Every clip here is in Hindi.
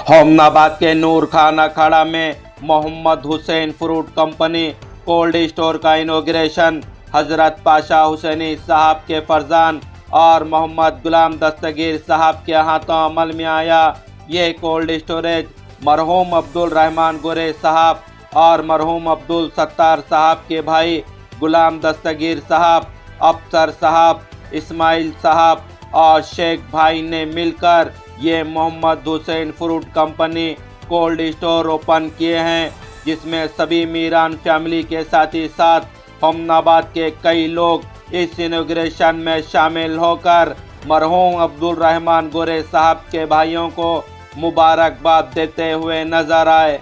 होमनाबाद के नूर खान अखाड़ा में Mohammed Hussain fruit company cold store का इनॉग्रेशन हजरत पाशा हुसैनी साहब के फरजान और मोहम्मद गुलाम दस्तगीर साहब के हाथों अमल में आया। ये कोल्ड स्टोरेज मरहूम अब्दुल रहमान गुरे साहब और मरहूम अब्दुल सत्तार साहब के भाई गुलाम दस्तगीर साहब, अफसर साहब, इस्माइल साहब और शेख भाई ने मिलकर ये Mohammed Hussain fruit company cold store open किए हैं, जिसमें सभी मीरान फैमिली के साथ ही साथ होमनाबाद के कई लोग इस इनॉग्रेशन में शामिल होकर मरहूम अब्दुल रहमान गुरे साहब के भाइयों को मुबारकबाद देते हुए नजर आए।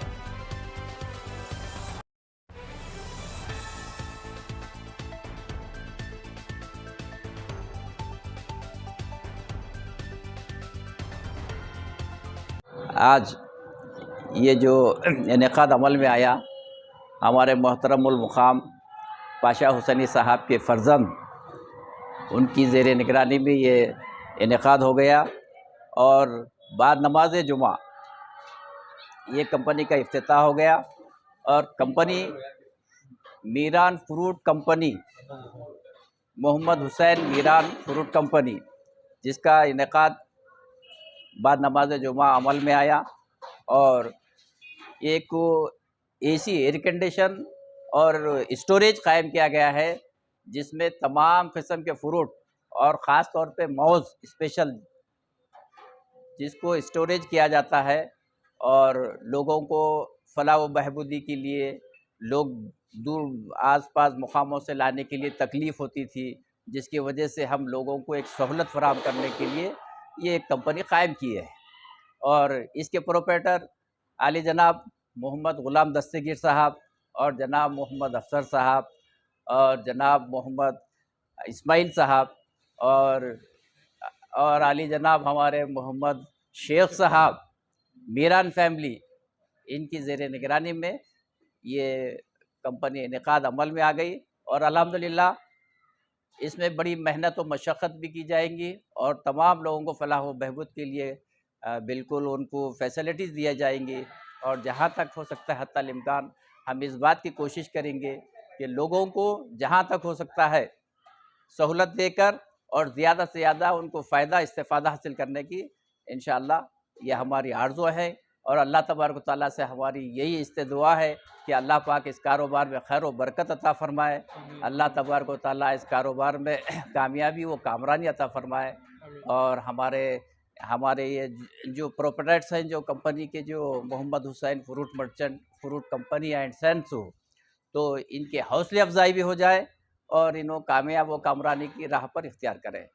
आज ये जो इनेकाद अमल में आया, हमारे मोहतरमुल मुकाम पाशा हुसैनी साहब के फर्जंद उनकी ज़ेर निगरानी में ये इनेकाद हो गया और बाद नमाज जुमा ये कंपनी का इफ्तिताह हो गया। और company Meeran fruit company, Mohammed Hussain Meeran fruit company, जिसका इनेकाद बाद नमाज जुमा अमल में आया और एक एसी एयर कंडीशन और स्टोरेज कायम किया गया है, जिसमें तमाम किस्म के फ्रूट और ख़ास तौर पे मौज़ स्पेशल जिसको स्टोरेज किया जाता है और लोगों को फलाह व बहबूदी के लिए लोग दूर आसपास मुकामों से लाने के लिए तकलीफ़ होती थी, जिसकी वजह से हम लोगों को एक सहूलत फराहम करने के लिए ये एक कंपनी कायम की है। और इसके प्रोप्राइटर आली जनाब मोहम्मद गुलाम दस्तगीर साहब और जनाब मोहम्मद अफसर साहब और जनाब मोहम्मद इस्माइल साहब और आली जनाब हमारे मोहम्मद शेख साहब, मीरान फैमिली, इनकी ज़ेर निगरानी में ये कंपनी इनेकाद अमल में आ गई। और अल्हम्दुलिल्लाह इसमें बड़ी मेहनत और मशक्क़त भी की जाएंगी और तमाम लोगों को फलाह व बहबूद के लिए बिल्कुल उनको फैसिलिटीज़ दिया जाएंगी। और जहाँ तक हो सकता है हत्ता इम्कान हम इस बात की कोशिश करेंगे कि लोगों को जहाँ तक हो सकता है सहूलत देकर और ज़्यादा से ज़्यादा उनको फ़ायदा इस्तेफ़ादा हासिल करने की इंशाअल्लाह ये हमारी आरज़ू है। और अल्लाह तबारक व तआला से हमारी यही इस्तिदुआ है कि अल्लाह पाक इस कारोबार में खैर व बरकत अता फ़रमाए, अल्लाह तबारक व तआला इस कारोबार में कामयाबी व कामरानी अता फ़रमाए। और हमारे ये जो प्रोप्राइटर्स हैं, जो कंपनी के, जो Mohammed Hussain fruit merchant fruit company and sons हो, तो इनके हौसले अफजाई भी हो जाए और इन्हों कामयाब व कामरानी की राह पर इख्तियार करें।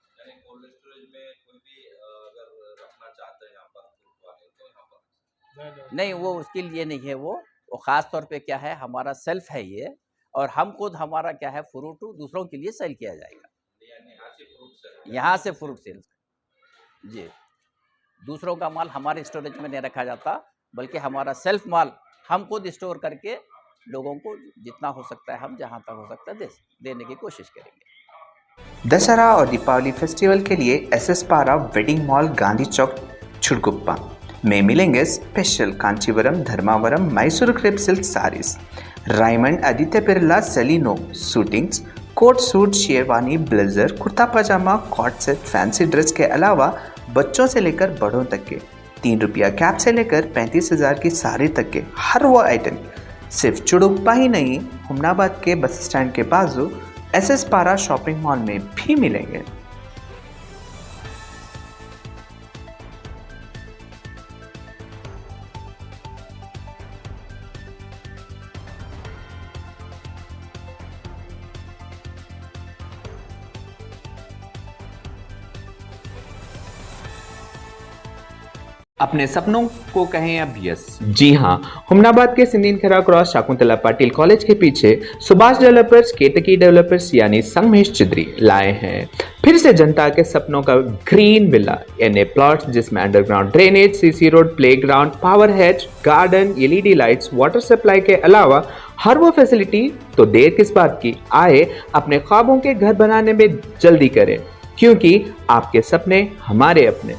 नहीं, वो उसके लिए नहीं है, वो ख़ास तौर पे क्या है, हमारा सेल्फ है ये, और हम खुद हमारा क्या है फ्रूट दूसरों के लिए सेल किया जाएगा। यहाँ से फ्रूट सेल्स जी, दूसरों का माल हमारे स्टोरेज में नहीं रखा जाता, बल्कि हमारा सेल्फ माल हम खुद स्टोर करके लोगों को जितना हो सकता है हम जहाँ तक हो सकता है देने की कोशिश करेंगे। दशहरा और दीपावली फेस्टिवल के लिए SS पारा वेडिंग मॉल, गांधी चौक, छुड़गुप्पा में मिलेंगे special Kanchivaram, Dharmavaram, Mysore crepe silk sarees, Raymond, Aditya Birla, Celino suitings, coat suit, sherwani, blazer, kurta pyjama, coat set, fancy dress के अलावा बच्चों से लेकर बड़ों तक के 3 रुपया कैप से लेकर 35,000 की साड़ी तक के हर वो आइटम सिर्फ चुड़ुप्पा ही नहीं, हुमनाबाद के बस स्टैंड के बाजू SS पारा शॉपिंग मॉल में भी मिलेंगे। अपने सपनों को कहें अब यस। जी हाँ, हुमनाबाद के सिंदीन खरा क्रॉस शाकुंतला पाटिल कॉलेज के पीछे सुभाष डेवलपर्स, केतकी डेवलपर्स यानी संगमेश चिद्री लाए हैं फिर से जनता के सपनों का ग्रीन विला यानी प्लॉट्स, जिसमें underground drainage, CC road, playground, power hedge, garden, LED lights, water supply के अलावा हर वो फैसिलिटी। तो देर किस बात की, आए अपने ख्वाबों के घर बनाने में जल्दी करें, क्योंकि आपके सपने हमारे अपने।